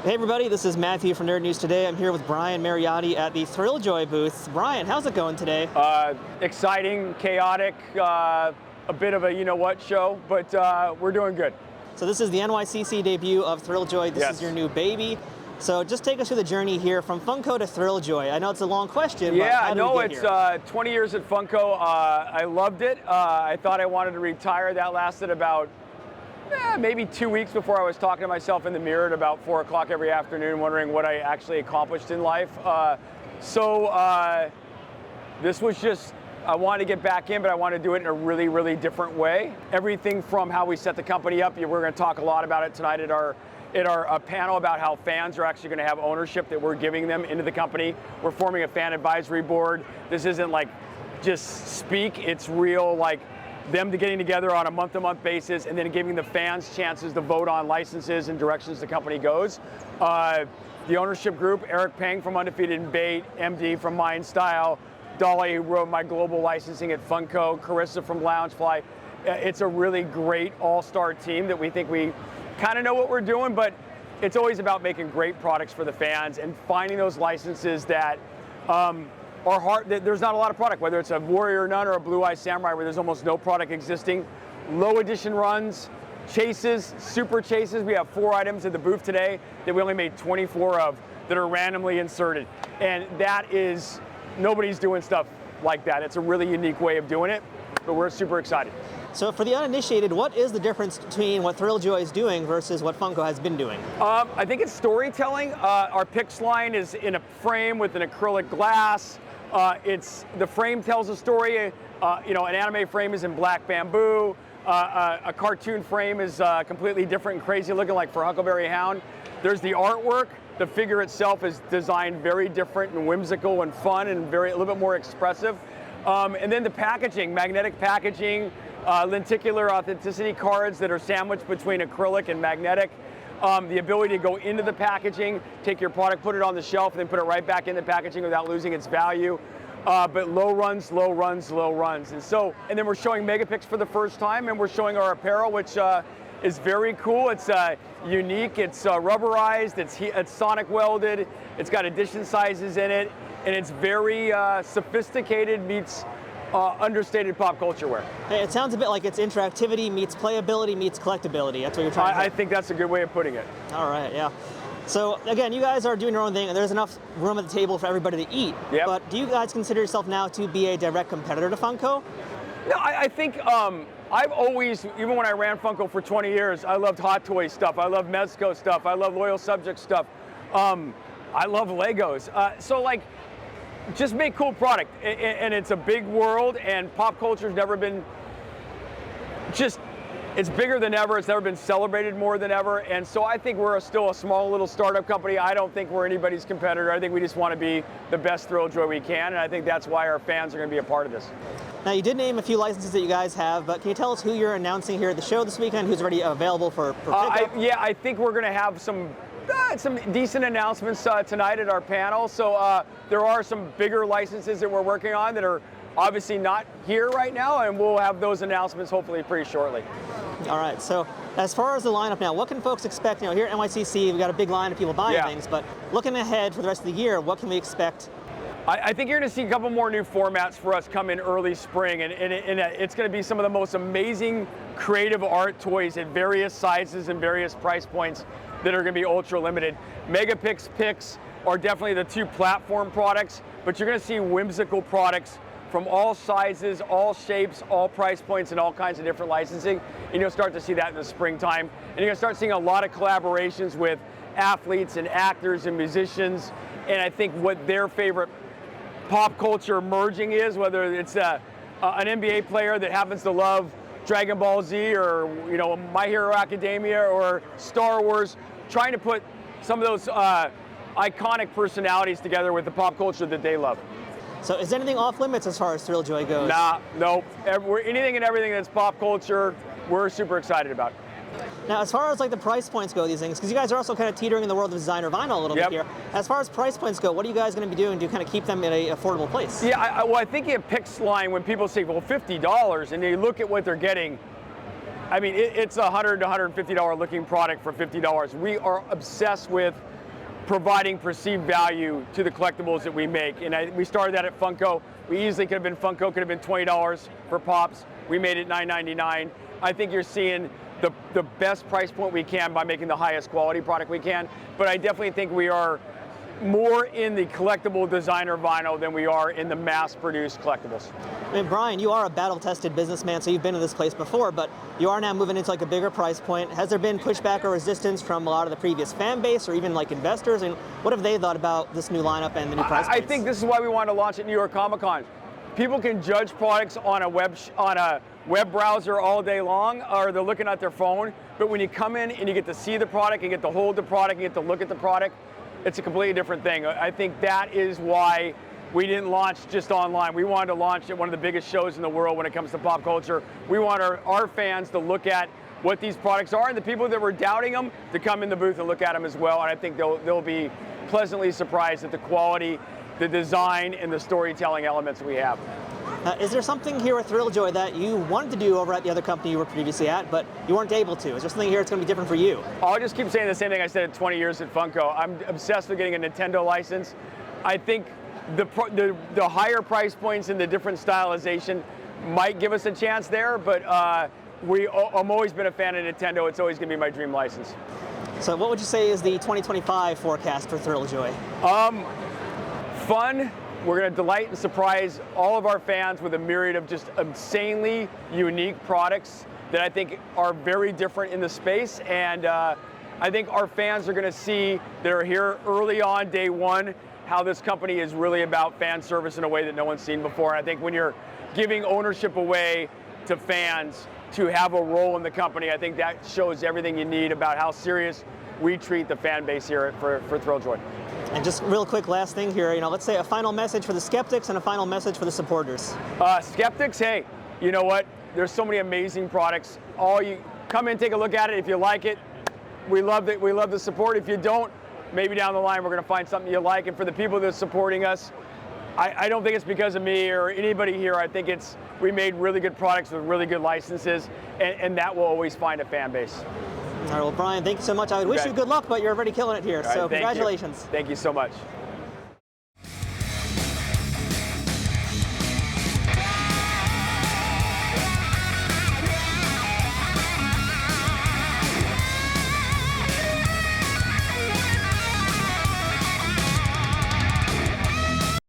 Hey everybody, this is Matthew from Nerd News Today. I'm here with Brian Mariotti at the Thrilljoy booth. Brian, how's it going today? Exciting, chaotic, a bit of a you-know-what show, but we're doing good. So this is the NYCC debut of Thrilljoy. This is your new baby. So just take us through the journey here from Funko to Thrilljoy. I know it's a long question, but how did we get here? 20 years at Funko. I loved it. I thought I wanted to retire. That lasted about maybe 2 weeks before I was talking to myself in the mirror at about 4 o'clock every afternoon, wondering what I actually accomplished in life. This was just, I wanted to get back in, but I wanted to do it in a really, really different way. Everything from how we set the company up. We're going to talk a lot about it tonight at our panel about how fans are actually going to have ownership that we're giving them into the company. We're forming a fan advisory board. This isn't like just speak, it's real, like them getting together on a month-to-month basis and then giving the fans chances to vote on licenses and directions the company goes. The ownership group, Eric Peng from Undefeated in Bait, MD from Mind Style, Dolly, who wrote my global licensing at Funko, Carissa from Loungefly. It's a really great all-star team that we think we kind of know what we're doing, but it's always about making great products for the fans and finding those licenses that are hard. There's not a lot of product, whether it's a Warrior Nun or a Blue Eye Samurai, where there's almost no product existing. Low edition runs, chases, super chases. We have 4 items at the booth today that we only made 24 of that are randomly inserted. And that is, nobody's doing stuff like that. It's a really unique way of doing it, but we're super excited. So for the uninitiated, what is the difference between what Thrilljoy is doing versus what Funko has been doing? I think it's storytelling. Our Pix line is in a frame with an acrylic glass. The frame tells a story. An anime frame is in black bamboo. A cartoon frame is completely different and crazy looking, like for Huckleberry Hound. There's the artwork. The figure itself is designed very different and whimsical and fun and a little bit more expressive. And then the packaging, magnetic packaging, lenticular authenticity cards that are sandwiched between acrylic and magnetic. The ability to go into the packaging, take your product, put it on the shelf, and then put it right back in the packaging without losing its value. But low runs, low runs, low runs. And then we're showing Megapix for the first time, and we're showing our apparel, which is very cool. It's unique, it's rubberized, it's sonic welded, it's got addition sizes in it, and it's very sophisticated meets understated pop culture wear. Hey, it sounds a bit like it's interactivity meets playability meets collectibility. That's what you're trying to say. I think that's a good way of putting it. All right, yeah. So again, you guys are doing your own thing, and there's enough room at the table for everybody to eat. Yep. But do you guys consider yourself now to be a direct competitor to Funko? No, I think I've always, even when I ran Funko for 20 years, I loved Hot Toys stuff. I love Mezco stuff. I love Loyal Subject stuff. I love Legos. Just make cool product, and it's a big world, and pop culture's never been it's bigger than ever. It's never been celebrated more than ever, and so I think we're still a small little startup company. I don't think we're anybody's competitor. I think we just want to be the best Thrilljoy we can, and I think that's why our fans are going to be a part of this. Now, you did name a few licenses that you guys have, but can you tell us who you're announcing here at the show this weekend, who's already available for pickup? I think we're going to have some decent announcements tonight at our panel. So there are some bigger licenses that we're working on that are obviously not here right now, and we'll have those announcements hopefully pretty shortly. All right, so as far as the lineup now, what can folks expect? Here at NYCC, we've got a big line of people buying things, but looking ahead for the rest of the year, what can we expect? I think you're going to see a couple more new formats for us come in early spring, and it's going to be some of the most amazing creative art toys at various sizes and various price points that are going to be ultra limited. Megapix Pix are definitely the 2 platform products, but you're going to see whimsical products from all sizes, all shapes, all price points, and all kinds of different licensing. And you'll start to see that in the springtime. And you're going to start seeing a lot of collaborations with athletes and actors and musicians. And I think what their favorite pop culture merging is, whether it's an NBA player that happens to love Dragon Ball Z or My Hero Academia or Star Wars, trying to put some of those iconic personalities together with the pop culture that they love. So is anything off limits as far as Thrilljoy goes? Nah, nope. Anything and everything that's pop culture, we're super excited about. Now, as far as the price points go, these things, because you guys are also kind of teetering in the world of designer vinyl a little bit here. As far as price points go, what are you guys going to be doing to kind of keep them in an affordable place? Yeah, I think in Pix line, when people say, well, $50, and they look at what they're getting, I mean, it's a $100 to $150 looking product for $50. We are obsessed with providing perceived value to the collectibles that we make. And we started that at Funko. We easily could have been Funko, could have been $20 for Pops. We made it $9.99. I think you're seeing the best price point we can by making the highest quality product we can. But I definitely think we are more in the collectible designer vinyl than we are in the mass-produced collectibles. I mean, Brian, you are a battle-tested businessman, so you've been to this place before, but you are now moving into like a bigger price point. Has there been pushback or resistance from a lot of the previous fan base or even like investors? And what have they thought about this new lineup and the new price points? I think this is why we wanted to launch at New York Comic Con. People can judge products on a web browser all day long, or they're looking at their phone. But when you come in and you get to see the product, you get to hold the product, you get to look at the product, it's a completely different thing. I think that is why we didn't launch just online. We wanted to launch at one of the biggest shows in the world when it comes to pop culture. We want our fans to look at what these products are, and the people that were doubting them to come in the booth and look at them as well. And I think they'll be pleasantly surprised at the quality, the design, and the storytelling elements we have. Is there something here with Thrilljoy that you wanted to do over at the other company you were previously at, but you weren't able to? Is there something here that's going to be different for you? I'll just keep saying the same thing I said at 20 years at Funko. I'm obsessed with getting a Nintendo license. I think the higher price points and the different stylization might give us a chance there, but I'm always been a fan of Nintendo. It's always going to be my dream license. So what would you say is the 2025 forecast for Thrilljoy? Fun. We're going to delight and surprise all of our fans with a myriad of just insanely unique products that I think are very different in the space. And I think our fans are going to see that are here early on, day one, how this company is really about fan service in a way that no one's seen before. And I think when you're giving ownership away to fans to have a role in the company, I think that shows everything you need about how serious we treat the fan base here for Thrilljoy. And just real quick, last thing here, let's say a final message for the skeptics and a final message for the supporters. Skeptics, hey, you know what? There's so many amazing products. You come in, take a look at it. If you like it, we love the support. If you don't, maybe down the line we're going to find something you like. And for the people that are supporting us, I don't think it's because of me or anybody here. I think we made really good products with really good licenses, and that will always find a fan base. All right, well, Brian, thank you so much. I would wish you good luck, but you're already killing it here, so congratulations. Thank you so much.